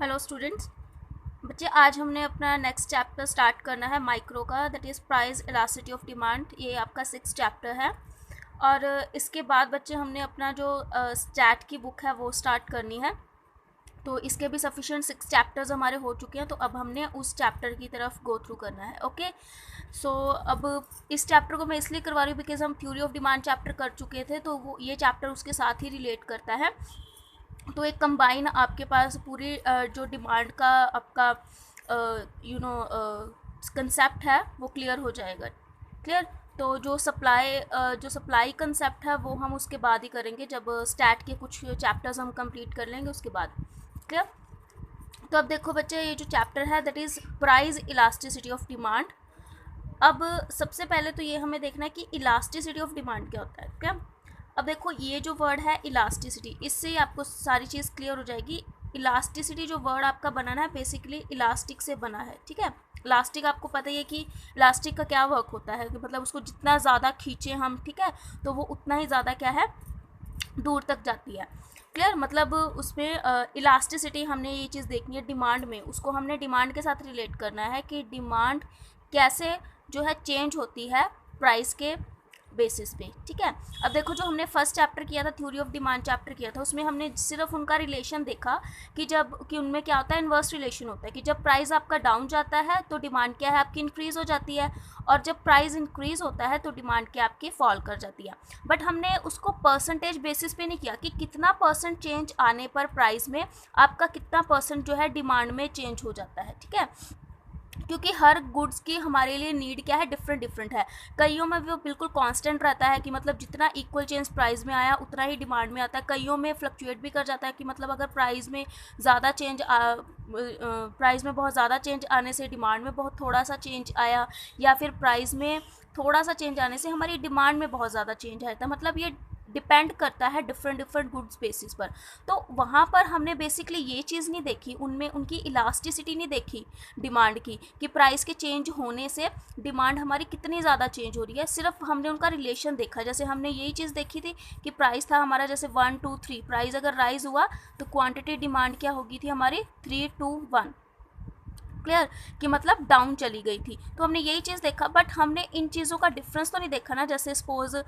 Hello students. बच्चे आज हमने अपना नेक्स्ट चैप्टर स्टार्ट करना है माइक्रो का, that is price elasticity of demand. ये आपका 6th चैप्टर है और इसके बाद बच्चे हमने अपना जो स्टैट की बुक है वो स्टार्ट करनी है। तो इसके भी सफिशिएंट 6 चैप्टर्स हमारे हो चुके हैं, तो अब हमने उस चैप्टर की तरफ गो थ्रू करना है। ओके सो अब इस चैप्टर को मैं इसलिए करवा रही हूँ बिकॉज हम थ्योरी ऑफ डिमांड चैप्टर कर चुके थे, तो वो ये चैप्टर उसके साथ ही रिलेट करता है। तो एक कंबाइन आपके पास पूरी जो डिमांड का आपका कंसेप्ट है वो क्लियर हो जाएगा। क्लियर। तो जो सप्लाई कंसेप्ट है वो हम उसके बाद ही करेंगे, जब स्टैट के कुछ चैप्टर्स हम कंप्लीट कर लेंगे उसके बाद। क्लियर। तो अब देखो बच्चे, ये जो चैप्टर है that is price elasticity of demand. अब सबसे पहले तो ये हमें देखना है कि इलास्टिसिटी ऑफ डिमांड क्या होता है। क्या। अब देखो ये जो वर्ड है इलास्टिसिटी, इससे ही आपको सारी चीज़ क्लियर हो जाएगी। इलास्टिसिटी जो वर्ड आपका बनाना है बेसिकली इलास्टिक से बना है। ठीक है। इलास्टिक आपको पता ही है कि इलास्टिक का क्या वर्क होता है, कि मतलब उसको जितना ज़्यादा खींचे हम, ठीक है, तो वो उतना ही ज़्यादा क्या है, दूर तक जाती है। क्लियर। मतलब उसमें इलास्टिसिटी हमने ये चीज़ देखनी है डिमांड में, उसको हमने डिमांड के साथ रिलेट करना है कि डिमांड कैसे जो है चेंज होती है प्राइस के बेसिस पे। ठीक है। अब देखो जो हमने फर्स्ट चैप्टर किया था, थ्योरी ऑफ डिमांड चैप्टर किया था, उसमें हमने सिर्फ उनका रिलेशन देखा कि उनमें क्या होता है, इन्वर्स रिलेशन होता है कि जब प्राइस आपका डाउन जाता है तो डिमांड क्या है आपकी इंक्रीज हो जाती है, और जब प्राइस इंक्रीज होता है तो डिमांड क्या आपकी फॉल कर जाती है। बट हमने उसको परसेंटेज बेसिस पे नहीं किया कि कितना परसेंट चेंज आने पर प्राइस में आपका कितना परसेंट जो है डिमांड में चेंज हो जाता है। ठीक है। क्योंकि हर गुड्स की हमारे लिए नीड क्या है, डिफरेंट डिफरेंट है। कईयों में वो बिल्कुल कांस्टेंट रहता है कि मतलब जितना इक्वल चेंज प्राइस में आया उतना ही डिमांड में आता है। कईयों में फ्लक्चुएट भी कर जाता है कि मतलब अगर प्राइस में ज़्यादा चेंज प्राइस में बहुत ज़्यादा चेंज आने से डिमांड में बहुत थोड़ा सा चेंज आया, या फिर प्राइस में थोड़ा सा चेंज आने से हमारी डिमांड में बहुत ज़्यादा चेंज आया था। मतलब ये डिपेंड करता है डिफरेंट डिफरेंट गुड्स बेसिस पर। तो वहाँ पर हमने बेसिकली ये चीज़ नहीं देखी, उनमें उनकी इलास्टिसिटी नहीं देखी डिमांड की, कि प्राइस के चेंज होने से डिमांड हमारी कितनी ज़्यादा चेंज हो रही है। सिर्फ हमने उनका रिलेशन देखा। जैसे हमने यही चीज़ देखी थी कि प्राइस था हमारा जैसे 1 2 3, प्राइस अगर राइज हुआ तो क्वांटिटी डिमांड क्या होगी थी हमारी 3 2 1। क्लियर। कि मतलब डाउन चली गई थी। तो हमने यही चीज़ देखा, बट हमने इन चीज़ों का डिफरेंस तो नहीं देखा ना। जैसे सपोज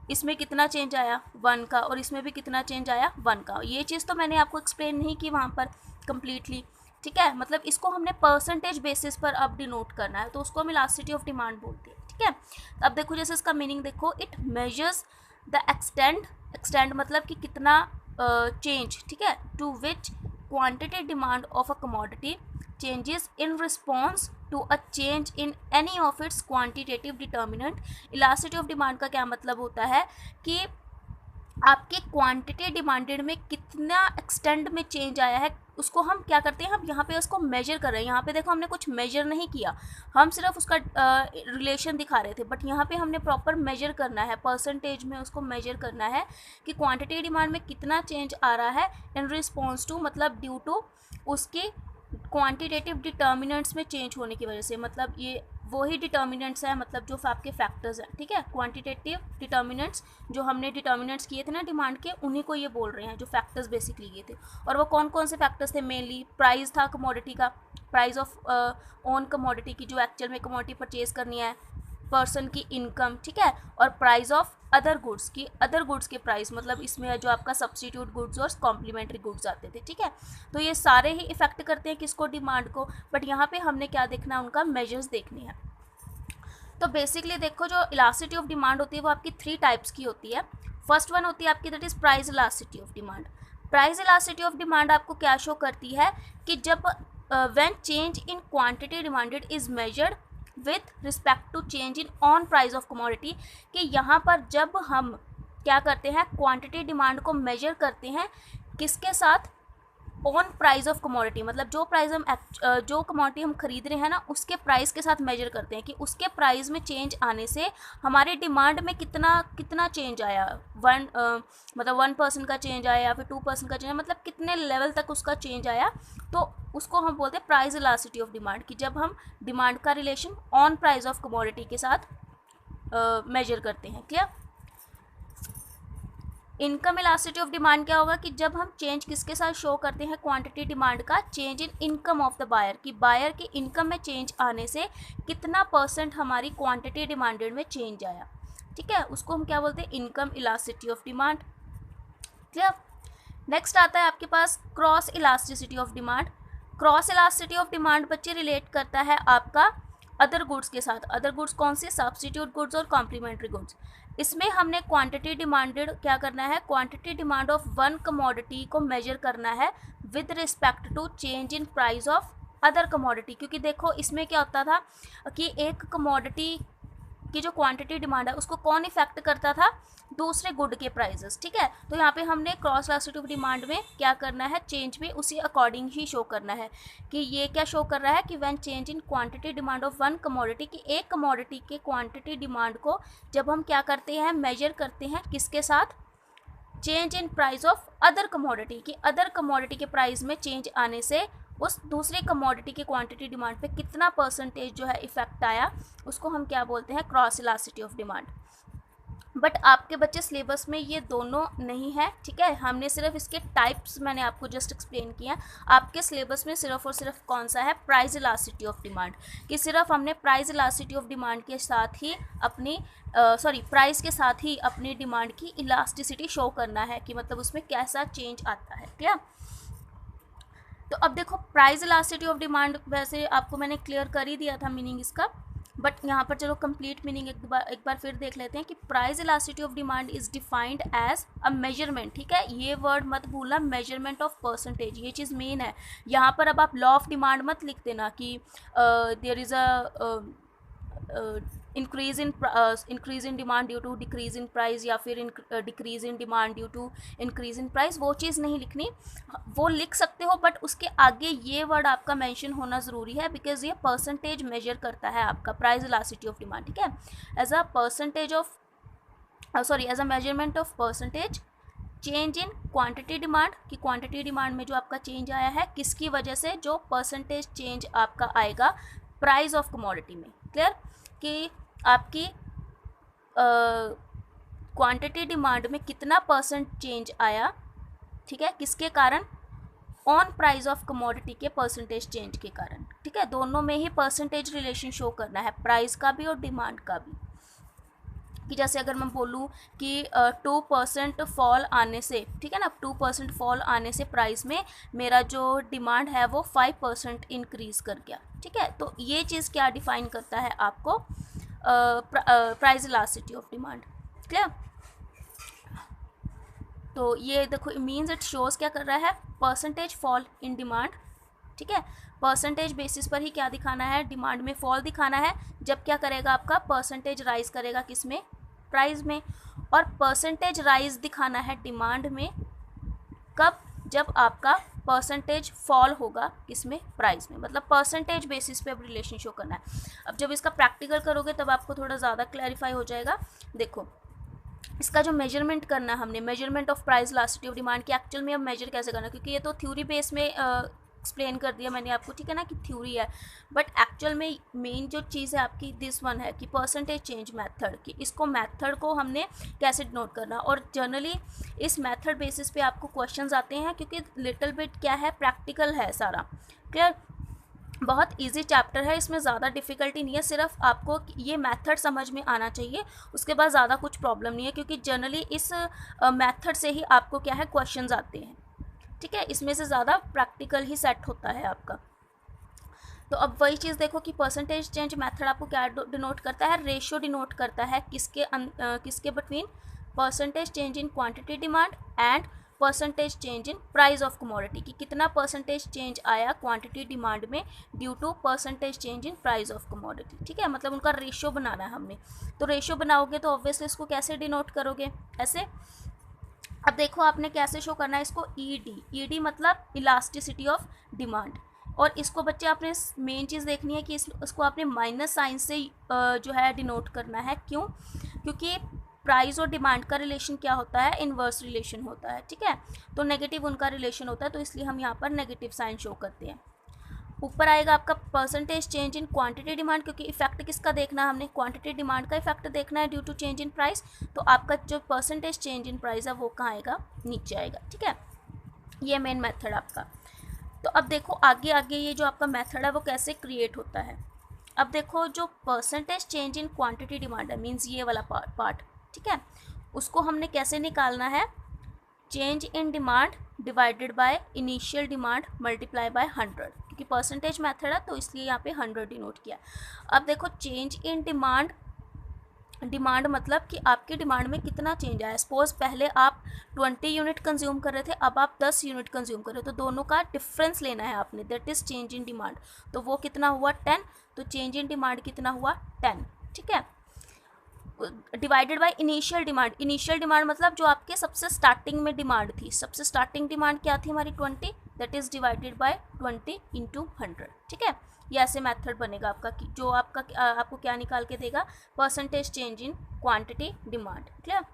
इसमें कितना चेंज आया 1 का और इसमें भी कितना चेंज आया 1 का, ये चीज़ तो मैंने आपको एक्सप्लेन नहीं की वहाँ पर कम्प्लीटली। ठीक है। मतलब इसको हमने परसेंटेज बेसिस पर अब डिनोट करना है, तो उसको हम इलास्टिसिटी ऑफ डिमांड बोलते हैं। ठीक है। अब देखो जैसे इसका मीनिंग देखो, इट मेजर्स द एक्सटेंड मतलब कि कितना चेंज, ठीक है, to which quantity demand of a commodity changes in response to a change in any of its quantitative determinant। Elasticity of demand का क्या मतलब होता है कि आपके क्वांटिटी डिमांडेड में कितना एक्सटेंड में चेंज आया है, उसको हम क्या करते हैं, हम यहाँ पे उसको मेजर कर रहे हैं। यहाँ पे देखो हमने कुछ मेजर नहीं किया, हम सिर्फ उसका रिलेशन दिखा रहे थे, बट यहाँ पे हमने प्रॉपर मेजर करना है, परसेंटेज में उसको मेजर करना है कि क्वांटिटी डिमांड में कितना चेंज आ रहा है इन रिस्पॉन्स टू, मतलब ड्यू टू उसकी क्वांटिटेटिव डिटर्मिनेंट्स में चेंज होने की वजह से। मतलब ये वही डिटर्मिनेंट्स हैं, मतलब जो आपके फैक्टर्स हैं। ठीक है। क्वांटिटेटिव डिटर्मिनेंट्स जो हमने डिटर्मिनेंट्स किए थे ना डिमांड के, उन्हीं को ये बोल रहे हैं जो फैक्टर्स बेसिकली ये थे। और वो कौन कौन से फैक्टर्स थे, मेनली प्राइस था कमोडिटी का, प्राइस ऑफ ऑन कमोडिटी की जो एक्चुअल में कमोडिटी परचेज करनी है, पर्सन की इनकम, ठीक है, और प्राइस ऑफ अदर गुड्स की, अदर गुड्स के प्राइस, मतलब इसमें जो आपका सब्सटीट्यूट गुड्स और कॉम्प्लीमेंट्री गुड्स आते थे। ठीक है। तो ये सारे ही इफेक्ट करते हैं किसको, डिमांड को, बट यहाँ पे हमने क्या देखना है, उनका मेजर्स देखने हैं। तो बेसिकली देखो जो इलास्टिसिटी ऑफ डिमांड होती है वो आपकी 3 टाइप्स की होती है। फर्स्ट वन होती है आपकी that is price elasticity of demand. Price elasticity of demand आपको क्या शो करती है कि जब when change in quantity demanded is measured with respect to change in on price of commodity, कि यहाँ पर जब हम क्या करते हैं, क्वांटिटी डिमांड को मेजर करते हैं किसके साथ, ऑन प्राइस ऑफ कमोडिटी, मतलब जो प्राइस हम जो कमोडिटी हम खरीद रहे हैं ना उसके प्राइस के साथ मेजर करते हैं कि उसके प्राइस में चेंज आने से हमारे डिमांड में कितना कितना चेंज आया। मतलब 1% का चेंज आया या फिर 2% का चेंज, मतलब कितने लेवल तक उसका चेंज आया। तो उसको हम बोलते हैं प्राइस इलास्टिसिटी ऑफ डिमांड, कि जब हम डिमांड का relation on price of commodity के साथ मेजर करते हैं। Clear. Income elasticity of demand क्या होगा कि जब हम चेंज किसके साथ शो करते हैं, क्वांटिटी डिमांड का change in income of the buyer, कि बायर की इनकम में चेंज आने से कितना % हमारी क्वांटिटी डिमांडेड में चेंज आया, ठीक है, उसको हम क्या बोलते हैं, income elasticity of demand. Clear. Next आता है आपके पास cross elasticity of demand. Cross elasticity of demand बच्चे रिलेट करता है आपका अदर गुड्स के साथ। अदर गुड्स कौन से, सब्स्टिट्यूट गुड्स और कॉम्प्लीमेंट्री गुड्स। इसमें हमने क्वांटिटी डिमांडेड क्या करना है, quantity demand of one commodity को मेजर करना है with respect to change in price of other commodity. क्योंकि देखो इसमें क्या होता था कि एक कमोडिटी की जो क्वांटिटी डिमांड है उसको कौन इफेक्ट करता था, दूसरे गुड के प्राइजेस, ठीक है। तो यहाँ पे हमने क्रॉस इलास्टिसिटी ऑफ डिमांड में क्या करना है, चेंज भी उसी अकॉर्डिंग ही शो करना है कि ये क्या शो कर रहा है कि when change in quantity demand of one commodity, कि एक कमोडिटी के क्वांटिटी डिमांड को जब हम क्या करते हैं, मेजर करते हैं किसके साथ, change in price of other commodity, कि अदर कमोडिटी के प्राइस में चेंज आने से उस दूसरी कमोडिटी की क्वांटिटी डिमांड पे कितना % जो है इफेक्ट आया, उसको हम क्या बोलते हैं, cross elasticity of demand. But आपके बच्चे सिलेबस में ये दोनों नहीं है, ठीक है, हमने सिर्फ इसके टाइप्स मैंने आपको जस्ट एक्सप्लेन किया। आपके सिलेबस में सिर्फ और सिर्फ कौन सा है, प्राइस इलास्टिसिटी ऑफ डिमांड, कि सिर्फ हमने प्राइस इलास्टिसिटी ऑफ डिमांड के साथ ही अपनी प्राइस के साथ ही अपनी डिमांड की इलास्टिसिटी शो करना है, कि मतलब उसमें कैसा चेंज आता है। क्लियर। तो अब देखो प्राइस इलास्टिसिटी ऑफ डिमांड वैसे आपको मैंने क्लियर कर ही दिया था मीनिंग इसका, बट यहाँ पर चलो कंप्लीट मीनिंग एक बार फिर देख लेते हैं कि price elasticity of demand is defined as a measurement, ठीक है, ये वर्ड मत भूलना, मेजरमेंट ऑफ परसेंटेज, ये चीज़ मेन है यहाँ पर। अब आप लॉ ऑफ डिमांड मत लिख देना कि there is a increase in demand due to decrease in price, या फिर decrease in demand due to increase in price, वो चीज़ नहीं लिखनी। वो लिख सकते हो बट उसके आगे ये वर्ड आपका मेंशन होना ज़रूरी है, बिकॉज ये परसेंटेज मेजर करता है आपका प्राइस इलास्टिसिटी ऑफ डिमांड, ठीक है, as a percentage of as a measurement of percentage change in quantity demand, की क्वांटिटी डिमांड में जो आपका चेंज आया है किसकी वजह से, जो परसेंटेज चेंज आपका आएगा प्राइस ऑफ कमोडिटी में। क्लियर, कि आपकी क्वांटिटी डिमांड में कितना % चेंज आया, ठीक है, किसके कारण, ऑन प्राइस ऑफ कमोडिटी के परसेंटेज चेंज के कारण, ठीक है, दोनों में ही परसेंटेज रिलेशन शो करना है, प्राइस का भी और डिमांड का भी। कि जैसे अगर मैं बोलूँ कि 2% फॉल आने से, ठीक है ना, 2% फॉल आने से प्राइस में मेरा जो डिमांड है वो 5% इंक्रीज़ कर गया, ठीक है, तो ये चीज़ क्या डिफाइन करता है आपको, price elasticity of demand. Clear. तो ये देखो मीन्स इट शोज़ क्या कर रहा है, परसेंटेज फॉल इन डिमांड, ठीक है, परसेंटेज बेसिस पर ही क्या दिखाना है, डिमांड में फॉल दिखाना है, जब क्या करेगा आपका परसेंटेज राइज करेगा किस में, प्राइस में, और परसेंटेज राइज दिखाना है डिमांड में कब, जब आपका परसेंटेज फॉल होगा किसमें, प्राइस में, मतलब परसेंटेज बेसिस पे अब रिलेशन शो करना है। अब जब इसका प्रैक्टिकल करोगे तब आपको थोड़ा ज़्यादा क्लैरिफाई हो जाएगा। देखो इसका जो मेजरमेंट करना है हमने, measurement of price elasticity of demand की एक्चुअल में अब मेजर कैसे करना है, क्योंकि ये तो थ्योरी बेस में एक्सप्लेन कर दिया मैंने आपको, ठीक है ना, कि थ्योरी है, बट एक्चुअल में मेन जो चीज़ है आपकी दिस वन है कि परसेंटेज चेंज मेथड की, इसको मेथड को हमने कैसे डिनोट करना, और जनरली इस मेथड बेसिस पे आपको क्वेश्चंस आते हैं, क्योंकि लिटिल बिट क्या है, प्रैक्टिकल है सारा। क्लियर, बहुत इजी चैप्टर है, इसमें ज़्यादा डिफ़िकल्टी नहीं है, सिर्फ आपको ये मेथड समझ में आना चाहिए, उसके बाद ज़्यादा कुछ प्रॉब्लम नहीं है, क्योंकि जनरली इस मेथड से ही आपको क्या है, क्वेश्चंस आते हैं, ठीक है, इसमें से ज़्यादा प्रैक्टिकल ही सेट होता है आपका। तो अब वही चीज़ देखो कि परसेंटेज चेंज मेथड आपको क्या डिनोट करता है, रेशियो डिनोट करता है किसके between, percentage change in quantity demand and percentage change in price of commodity, कि कितना परसेंटेज चेंज आया क्वांटिटी डिमांड में due to percentage change in price of commodity, ठीक है, मतलब उनका रेशियो बनाना है हमने। तो रेशियो बनाओगे तो ऑब्वियसली इसको कैसे डिनोट करोगे, ऐसे। अब देखो आपने कैसे शो करना है इसको, ईडी मतलब इलास्टिसिटी ऑफ डिमांड, और इसको बच्चे आपने मेन चीज़ देखनी है कि इसको आपने माइनस साइन से जो है डिनोट करना है। क्यों, क्योंकि प्राइस और डिमांड का रिलेशन क्या होता है, इन्वर्स रिलेशन होता है, ठीक है, तो नेगेटिव उनका रिलेशन होता है, तो इसलिए हम यहाँ पर नेगेटिव साइन शो करते हैं। ऊपर आएगा आपका percentage change in quantity demand, क्योंकि इफेक्ट किसका देखना है हमने, क्वांटिटी डिमांड का इफेक्ट देखना है due to change in price. तो आपका जो परसेंटेज चेंज इन प्राइस है वो कहाँ आएगा, नीचे आएगा। ठीक है, ये मेन मेथड आपका। तो अब देखो आगे आगे ये जो आपका मेथड है वो कैसे क्रिएट होता है। अब देखो जो percentage change in quantity demand है, मीन्स ये वाला पार्ट, ठीक है, उसको हमने कैसे निकालना है, change in demand divided by initial demand multiply by 100, क्योंकि परसेंटेज मेथड है तो इसलिए यहाँ पे 100 डिनोट किया। अब देखो चेंज इन डिमांड, डिमांड मतलब कि आपकी डिमांड में कितना चेंज आया। सपोज पहले आप 20 यूनिट कंज्यूम कर रहे थे, अब आप 10 यूनिट कंज्यूम कर रहे हो, तो दोनों का डिफरेंस लेना है आपने, that is change in demand. तो वो कितना हुआ 10, तो चेंज इन डिमांड कितना हुआ 10। ठीक है, divided by initial demand, initial demand मतलब जो आपके सबसे स्टार्टिंग में डिमांड थी, सबसे स्टार्टिंग डिमांड क्या थी हमारी 20, that is divided by 20 into 100। ठीक है, ये ऐसे मेथड बनेगा आपका कि जो आपका आपको क्या निकाल के देगा, percentage change in quantity demand. Clear.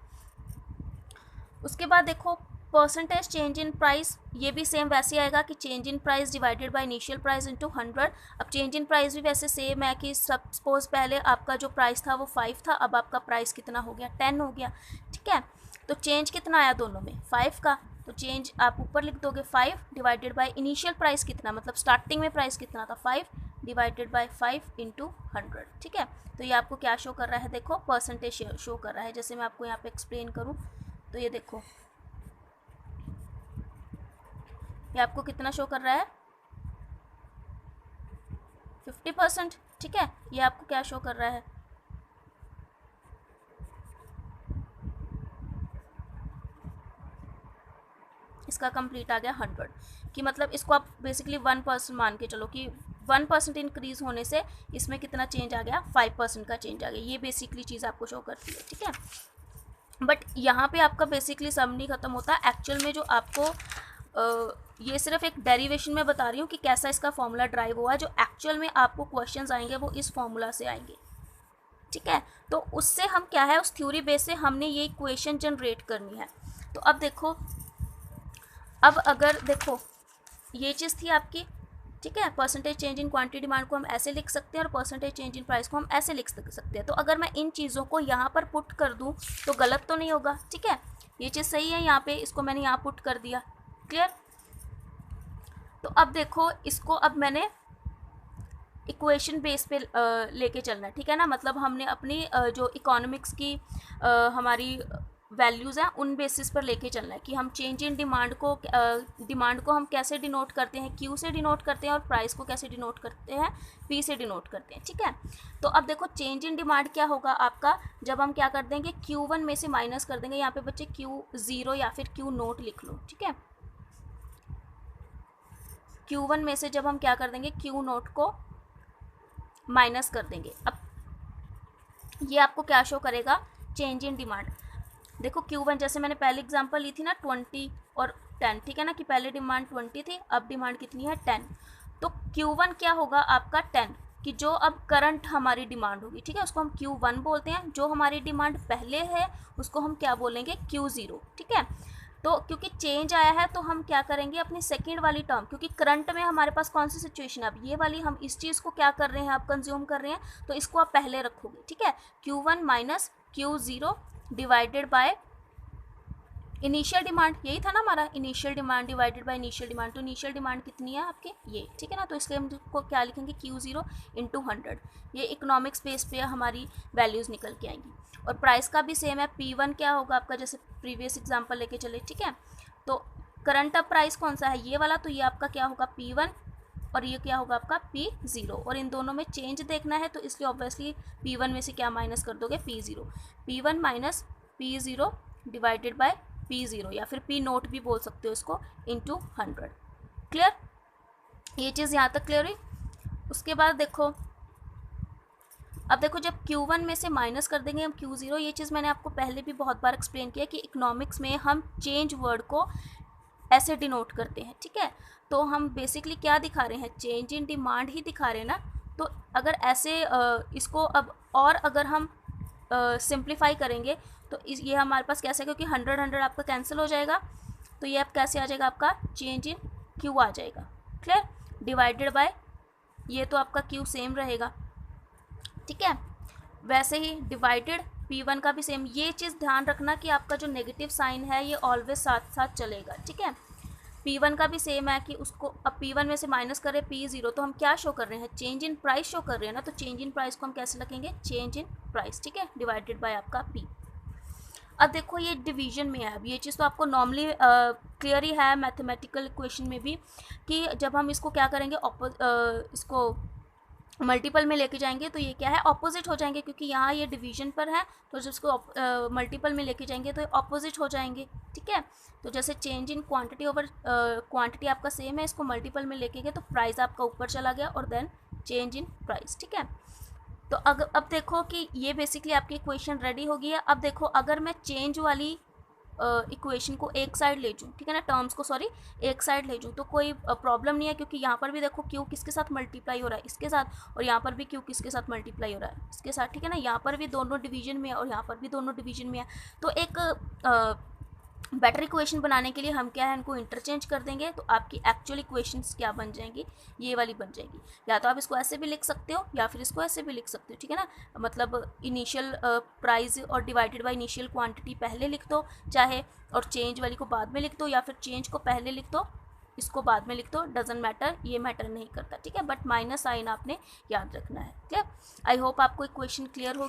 उसके बाद देखो परसेंटेज चेंज इन प्राइस, ये भी सेम वैसे आएगा कि change in price divided by initial price into 100। अब चेंज इन प्राइस भी वैसे सेम है कि सपोज पहले आपका जो प्राइस था वो 5 था, अब आपका प्राइस कितना हो गया 10 हो गया। ठीक है, तो चेंज कितना आया दोनों में 5 का, तो चेंज आप ऊपर लिख दोगे 5 डिवाइडेड बाय इनिशियल प्राइस कितना, मतलब स्टार्टिंग में प्राइस कितना था 5 डिवाइडेड बाय 5 इंटू 100। ठीक है, तो ये आपको क्या शो कर रहा है, देखो परसेंटेज शो कर रहा है। जैसे मैं आपको यहाँ पे एक्सप्लेन करूँ तो ये देखो ये आपको कितना शो कर रहा है 50%। ठीक है, ये आपको क्या शो कर रहा है, इसका कंप्लीट आ गया 100, कि मतलब इसको आप बेसिकली 1% मान के चलो कि 1% इंक्रीज होने से इसमें कितना चेंज आ गया 5% का चेंज आ गया। ये बेसिकली चीज़ आपको शो करती है। ठीक है, बट यहाँ पे आपका बेसिकली सम नहीं ख़त्म होता, एक्चुअल में जो आपको ये सिर्फ एक डेरिवेशन में बता रही हूँ कि कैसा इसका फॉर्मूला ड्राइव हुआ, जो एक्चुअल में आपको क्वेश्चंस आएंगे वो इस फॉर्मूला से आएंगे। ठीक है, तो उससे हम क्या है, उस थ्योरी बेस से हमने ये इक्वेशन जनरेट करनी है। तो अब देखो, अब अगर देखो ये चीज़ थी आपकी, ठीक है, percentage change in quantity demand को हम ऐसे लिख सकते हैं और परसेंटेज चेंज इन प्राइस को हम ऐसे लिख सकते हैं। तो अगर मैं इन चीज़ों को यहाँ पर पुट कर दूँ तो गलत तो नहीं होगा। ठीक है, ये चीज़ सही है, यहाँ पे इसको मैंने यहाँ पुट कर दिया। क्लियर। तो अब देखो इसको अब मैंने इक्वेशन बेस पे लेके चलना है। ठीक है ना, मतलब हमने अपनी जो इकोनॉमिक्स की हमारी वैल्यूज़ हैं उन बेसिस पर लेके चलना है कि हम चेंज इन डिमांड को हम कैसे डिनोट करते हैं, क्यू से डिनोट करते हैं, और प्राइस को कैसे डिनोट करते हैं, पी से डिनोट करते हैं। ठीक है, तो अब देखो चेंज इन डिमांड क्या होगा आपका, जब हम क्या कर देंगे Q1 में से माइनस कर देंगे, यहाँ पे बच्चे Q0 या फिर Q0 लिख लो। ठीक है, Q1 में से जब हम क्या कर देंगे Q0 को माइनस कर देंगे। अब ये आपको क्या शो करेगा, चेंज इन डिमांड। देखो Q1 जैसे मैंने पहले एग्जांपल ली थी ना 20 और 10, ठीक है ना, कि पहले डिमांड 20 थी, अब डिमांड कितनी है 10। तो Q1 क्या होगा आपका 10, कि जो अब करंट हमारी डिमांड होगी। ठीक है, उसको हम Q1 बोलते हैं। जो हमारी डिमांड पहले है उसको हम क्या बोलेंगे Q0। ठीक है, तो क्योंकि चेंज आया है तो हम क्या करेंगे अपनी सेकंड वाली टर्म, क्योंकि करंट में हमारे पास कौन सी सिचुएशन है, अब ये वाली, हम इस चीज़ को क्या कर रहे हैं, आप कंज्यूम कर रहे हैं, तो इसको आप पहले रखोगे। ठीक है, Q1 minus Q0 divided by initial demand, यही था ना हमारा, initial demand divided by initial demand. तो इनिशियल डिमांड कितनी है आपके ये, ठीक है ना, तो इसलिए हम को क्या लिखेंगे Q0 इंटू 100। ये इकोनॉमिक्स बेस पे हमारी वैल्यूज़ निकल के आएंगी। और प्राइस का भी सेम है, P1 क्या होगा आपका, जैसे प्रीवियस एग्जाम्पल लेके चले। ठीक है, तो करंट अब प्राइस कौन सा है, ये वाला, तो ये आपका क्या होगा P1 और ये क्या होगा आपका P0, और इन दोनों में चेंज देखना है तो इसलिए ऑब्वियसली P1 में से क्या माइनस कर दोगे P0, P1 minus P0 divided by P0 या फिर P0 भी बोल सकते हो इसको, इंटू 100। क्लियर, ये चीज़ यहाँ तक क्लियर हुई। उसके बाद देखो, अब देखो जब Q1 में से माइनस कर देंगे हम Q0, ये चीज़ मैंने आपको पहले भी बहुत बार एक्सप्लेन किया कि इकोनॉमिक्स में हम चेंज वर्ड को ऐसे डिनोट करते हैं। ठीक है, तो हम बेसिकली क्या दिखा रहे हैं, चेंज इन डिमांड ही दिखा रहे हैं ना। तो अगर ऐसे इसको अब और अगर हम सिंप्लीफाई करेंगे तो ये हमारे पास कैसे, क्योंकि 100 आपका कैंसिल हो जाएगा, तो ये अब कैसे आ जाएगा आपका चेंज इन Q आ जाएगा। क्लियर, डिवाइडेड बाय ये तो आपका क्यू सेम रहेगा, ठीक है। वैसे ही डिवाइडेड P1 का भी सेम। ये चीज़ ध्यान रखना कि आपका जो नेगेटिव साइन है ये ऑलवेज साथ साथ चलेगा, ठीक है। P1 का भी सेम है कि उसको अब P1 में से माइनस करें P0, तो हम क्या शो कर रहे हैं, चेंज इन प्राइस शो कर रहे हैं ना, तो चेंज इन प्राइस को हम कैसे लिखेंगे, चेंज इन प्राइस, ठीक है, डिवाइडेड बाय आपका P। अब देखो ये डिवीजन में है, अब ये चीज़ तो आपको नॉर्मली क्लियर ही है मैथमेटिकल इक्वेशन में भी, कि जब हम इसको क्या करेंगे, इसको मल्टीपल में लेके जाएंगे तो ये क्या है, ऑपोजिट हो जाएंगे, क्योंकि यहाँ ये डिवीजन पर है, तो जब इसको मल्टीपल में लेके जाएंगे तो ऑपोजिट हो जाएंगे, ठीक है। तो जैसे change in quantity over quantity आपका सेम है, इसको मल्टीपल में लेके गए तो प्राइस आपका ऊपर चला गया, और देन चेंज इन प्राइस, ठीक है। तो अब देखो कि ये बेसिकली आपकी इक्वेशन रेडी हो गई है। अब देखो अगर मैं चेंज वाली इक्वेशन को एक साइड ले जाऊँ, ठीक है ना, टर्म्स को सॉरी एक साइड ले जाऊँ, तो कोई प्रॉब्लम नहीं है, क्योंकि यहाँ पर भी देखो क्यू किसके साथ मल्टीप्लाई हो रहा है, इसके साथ, और यहाँ पर भी क्यू किसके साथ मल्टीप्लाई हो रहा है, इसके साथ, ठीक है ना। यहाँ पर भी दोनों डिवीजन में है और यहाँ पर भी दोनों डिवीजन में है। तो एक बेटर इक्वेशन बनाने के लिए हम क्या है, इनको इंटरचेंज कर देंगे, तो आपकी एक्चुअल इक्वेशंस क्या बन जाएंगी, ये वाली बन जाएगी। या तो आप इसको ऐसे भी लिख सकते हो या फिर इसको ऐसे भी लिख सकते हो, ठीक है ना। मतलब इनिशियल प्राइस और डिवाइडेड बाय इनिशियल क्वांटिटी पहले लिख दो चाहे, और चेंज वाली को बाद में लिख दो, या फिर चेंज को पहले लिख दो, इसको बाद में लिख दो, डजेंट मैटर, ये मैटर नहीं करता, ठीक है। बट माइनस साइन आपने याद रखना है, ठीक है। आई होप आपको इक्वेशन क्लियर हो।